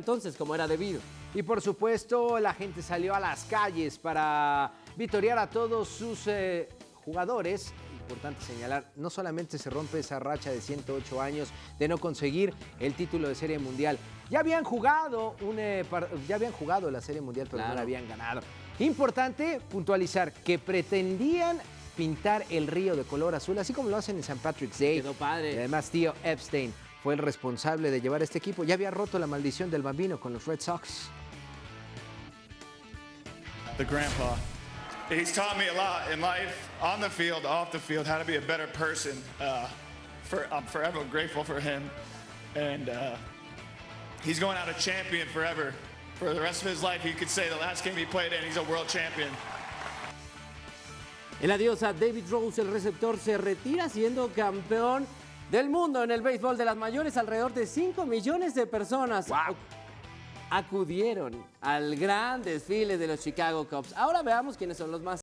entonces como era debido. Y por supuesto, la gente salió a las calles para vitorear a todos sus jugadores. Importante señalar, no solamente se rompe esa racha de 108 años de no conseguir el título de Serie Mundial. Ya habían jugado la Serie Mundial, pero no la habían ganado. Importante puntualizar que pretendían pintar el río de color azul, así como lo hacen en St. Patrick's Day. Quedó padre. Y además, tío Epstein fue el responsable de llevar este equipo. Ya había roto la maldición del Bambino con los Red Sox. The grandpa. He's taught me a lot in life, on the field, off the field, how to be a better person. I'm forever grateful for him. And he's going out a champion forever. For the rest of his life, he could say the last game he played in, he's a world champion. El adiós a David Rose, el receptor, se retira siendo campeón del mundo en el béisbol de las mayores. Alrededor de 5 millones de personas acudieron al gran desfile de los Chicago Cubs. Ahora veamos quiénes son los más